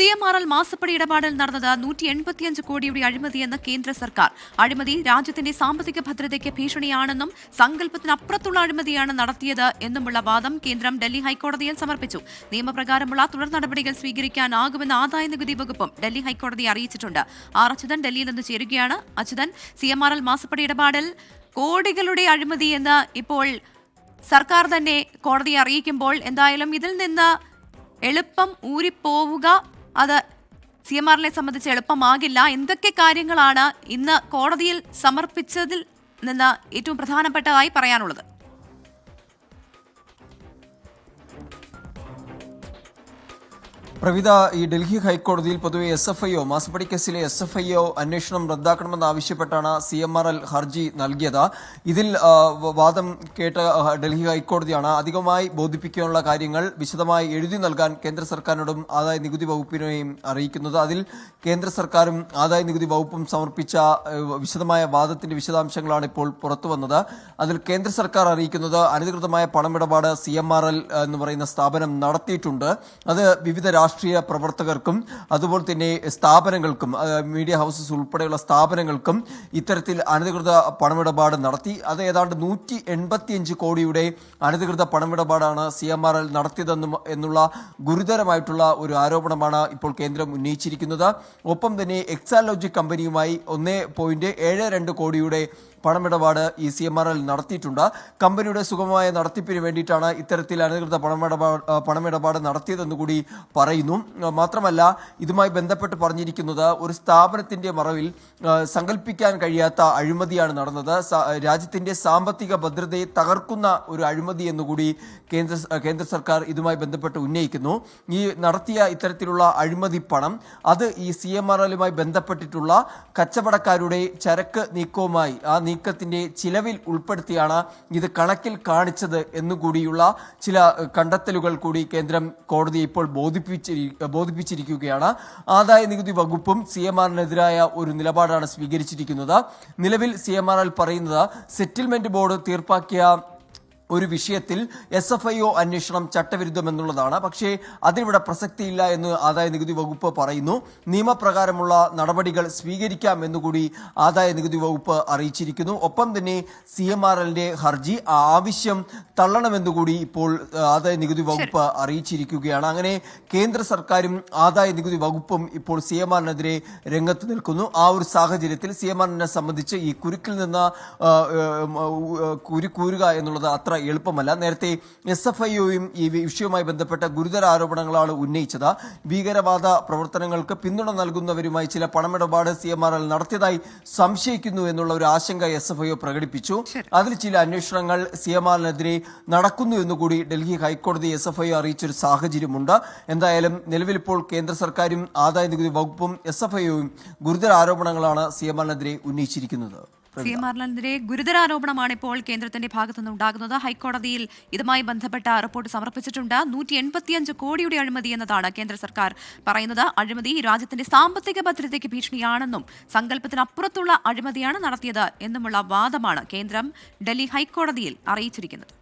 CMRL മാസപ്പടി ഇടപാടിൽ നടന്നത് 185 കോടിയുടെ അഴിമതിയെന്ന് കേന്ദ്ര സർക്കാർ. അഴിമതി രാജ്യത്തിന്റെ സാമ്പത്തിക ഭദ്രതയ്ക്ക് ഭീഷണിയാണെന്നും സങ്കല്പത്തിനപ്പുറത്തുള്ള അഴിമതിയാണ് നടത്തിയത് എന്നുമുള്ള വാദം കേന്ദ്രം ഡൽഹി ഹൈക്കോടതിയിൽ സമർപ്പിച്ചു. നിയമപ്രകാരമുള്ള തുടർ നടപടികൾ സ്വീകരിക്കാനാകുമെന്ന് ആദായ നികുതി വകുപ്പും ഡൽഹി ഹൈക്കോടതിയെ അറിയിച്ചിട്ടുണ്ട്. ആർ അച്യുതൻ ഡൽഹിയിൽ നിന്ന് ചേരുകയാണ്. അച്യുതൻ, CMRL മാസപ്പടി ഇടപാടിൽ കോടികളുടെ അഴിമതി എന്ന് ഇപ്പോൾ സർക്കാർ തന്നെ കോടതിയെ അറിയിക്കുമ്പോൾ എന്തായാലും ഇതിൽ നിന്ന് എളുപ്പം ഊരിപ്പോവുക അത് CMRLനെ സംബന്ധിച്ച് എളുപ്പമാകില്ല. എന്തൊക്കെ കാര്യങ്ങളാണ് ഇന്ന് കോടതിയിൽ സമർപ്പിച്ചതിൽ നിന്ന് ഏറ്റവും പ്രധാനപ്പെട്ടതായി പറയാനുള്ളത്? പ്രവിത, ഈ ഡൽഹി ഹൈക്കോടതിയിൽ പൊതുവെ SFIO മാസപ്പടി കേസിലെ SFIO അന്വേഷണം റദ്ദാക്കണമെന്നാവശ്യപ്പെട്ടാണ് CMRL ഹർജി നൽകിയത്. ഇതിൽ വാദം കേട്ട ഡൽഹി ഹൈക്കോടതിയാണ് അധികമായി ബോധിപ്പിക്കാനുള്ള കാര്യങ്ങൾ വിശദമായി എഴുതി നൽകാൻ കേന്ദ്ര സർക്കാരിനോടും ആദായ നികുതി വകുപ്പിനെയും അറിയിക്കുന്നത്. അതിൽ കേന്ദ്ര സർക്കാരും ആദായ നികുതി വകുപ്പും സമർപ്പിച്ച വിശദമായ വാദത്തിന്റെ വിശദാംശങ്ങളാണ് ഇപ്പോൾ പുറത്തുവന്നത്. അതിൽ കേന്ദ്ര സർക്കാർ അറിയിക്കുന്നത് അനധികൃതമായ പണമിടപാട് CMRL എന്ന് പറയുന്ന സ്ഥാപനം നടത്തിയിട്ടുണ്ട്. അത് വിവിധ രാഷ്ട്രീയ പ്രവർത്തകർക്കും അതുപോലെ തന്നെ സ്ഥാപനങ്ങൾക്കും മീഡിയ ഹൗസസ് ഉൾപ്പെടെയുള്ള സ്ഥാപനങ്ങൾക്കും ഇത്തരത്തിൽ അനധികൃത പണമിടപാട് നടത്തി. അത് ഏതാണ്ട് 185 കോടിയുടെ അനധികൃത പണമിടപാടാണ് CMRL നടത്തിയതെന്നും എന്നുള്ള ഗുരുതരമായിട്ടുള്ള ഒരു ആരോപണമാണ് ഇപ്പോൾ കേന്ദ്രം ഉന്നയിച്ചിരിക്കുന്നത്. ഒപ്പം തന്നെ എക്സാലോജി കമ്പനിയുമായി 1.72 കോടിയുടെ പണമിടപാട് ഈ CMRL നടത്തിയിട്ടുണ്ട്. കമ്പനിയുടെ സുഗമമായ നടത്തിപ്പിന് വേണ്ടിയിട്ടാണ് ഇത്തരത്തിൽ അനധികൃത പണമിടപാട് നടത്തിയതെന്ന് കൂടി പറയുന്നു. മാത്രമല്ല, ഇതുമായി ബന്ധപ്പെട്ട് പറഞ്ഞിരിക്കുന്നത് ഒരു സ്ഥാപനത്തിന്റെ മറവിൽ സങ്കല്പിക്കാൻ കഴിയാത്ത അഴിമതിയാണ് നടന്നത്. രാജ്യത്തിന്റെ സാമ്പത്തിക ഭദ്രതയെ തകർക്കുന്ന ഒരു അഴിമതി എന്നുകൂടി കേന്ദ്ര സർക്കാർ ഇതുമായി ബന്ധപ്പെട്ട് ഉന്നയിക്കുന്നു. ഈ നടത്തിയ ഇത്തരത്തിലുള്ള അഴിമതി പണം അത് ഈ CMRLുമായി ബന്ധപ്പെട്ടിട്ടുള്ള കച്ചവടക്കാരുടെ ചരക്ക് നീക്കവുമായി ആ നീക്കത്തിന്റെ ചിലവിൽ ഉൾപ്പെടുത്തിയാണ് ഇത് കണക്കിൽ കാണിച്ചത് എന്നുകൂടിയുള്ള ചില കണ്ടെത്തലുകൾ കൂടി കേന്ദ്രം കോടതിയെ ഇപ്പോൾ ബോധിപ്പിച്ചിരിക്കുകയാണ്. ആദായ നികുതി വകുപ്പും CMRLനെതിരായ ഒരു നിലപാടാണ് സ്വീകരിച്ചിരിക്കുന്നത്. നിലവിൽ CMRL പറയുന്നത് സെറ്റിൽമെന്റ് ബോർഡ് തീർപ്പാക്കിയ ഒരു വിഷയത്തിൽ SFIO അന്വേഷണം ചട്ടവിരുദ്ധമെന്നുള്ളതാണ്. പക്ഷേ അതിനിവിടെ പ്രസക്തിയില്ല എന്ന് ആദായ നികുതി വകുപ്പ് പറയുന്നു. നിയമപ്രകാരമുള്ള നടപടികൾ സ്വീകരിക്കാം എന്നുകൂടി ആദായ നികുതി വകുപ്പ് അറിയിച്ചിരിക്കുന്നു. ഒപ്പം തന്നെ CMRLന്റെ ഹർജി ആവശ്യം തള്ളണമെന്നുകൂടി ഇപ്പോൾ ആദായ നികുതി വകുപ്പ് അറിയിച്ചിരിക്കുകയാണ്. അങ്ങനെ കേന്ദ്ര സർക്കാരും ആദായ നികുതി വകുപ്പും ഇപ്പോൾ CMRLനെതിരെ രംഗത്ത് നിൽക്കുന്നു. ആ ഒരു സാഹചര്യത്തിൽ CMRLനെ സംബന്ധിച്ച് ഈ കുരുക്കിൽ നിന്ന് കുരുക്കൂരുക എന്നുള്ളത് അത്ര എളുപ്പമല്ല. നേരത്തെ SFIOയും ഈ വിഷയവുമായി ബന്ധപ്പെട്ട ഗുരുതര ആരോപണങ്ങളാണ് ഉന്നയിച്ചത്. ഭീകരവാദ പ്രവർത്തനങ്ങൾക്ക് പിന്തുണ നൽകുന്നവരുമായി ചില പണമിടപാട് CMRL നടത്തിയതായി സംശയിക്കുന്നു എന്നുള്ള ഒരു ആശങ്ക SFIO പ്രകടിപ്പിച്ചു. അതിൽ ചില അന്വേഷണങ്ങൾ CMRLനെതിരെ നടക്കുന്നു എന്നുകൂടി ഡൽഹി ഹൈക്കോടതി SFIO അറിയിച്ചൊരു സാഹചര്യമുണ്ട്. എന്തായാലും നിലവിൽ ഇപ്പോൾ കേന്ദ്ര സർക്കാരും ആദായ നികുതി വകുപ്പും SFIOയും ഗുരുതര ആരോപണങ്ങളാണ് CMRLനെതിരെ ഉന്നയിച്ചിരിക്കുന്നത്. CMRLനെതിരെ ഗുരുതര ആരോപണമാണ് ഇപ്പോൾ കേന്ദ്രത്തിന്റെ ഭാഗത്തുനിന്ന് ഉണ്ടാകുന്നത്. ഹൈക്കോടതിയിൽ ഇതുമായി ബന്ധപ്പെട്ട റിപ്പോർട്ട് സമർപ്പിച്ചിട്ടുണ്ട്. 185 കോടിയുടെ അഴിമതി എന്നതാണ് കേന്ദ്ര സർക്കാർ പറയുന്നത്. അഴിമതി രാജ്യത്തിന്റെ സാമ്പത്തിക ഭദ്രതയ്ക്ക് ഭീഷണിയാണെന്നും സങ്കല്പത്തിനപ്പുറത്തുള്ള അഴിമതിയാണ് നടത്തിയത് എന്നുമുള്ള വാദമാണ് കേന്ദ്രം ഡൽഹി ഹൈക്കോടതിയിൽ അറിയിച്ചിരിക്കുന്നത്.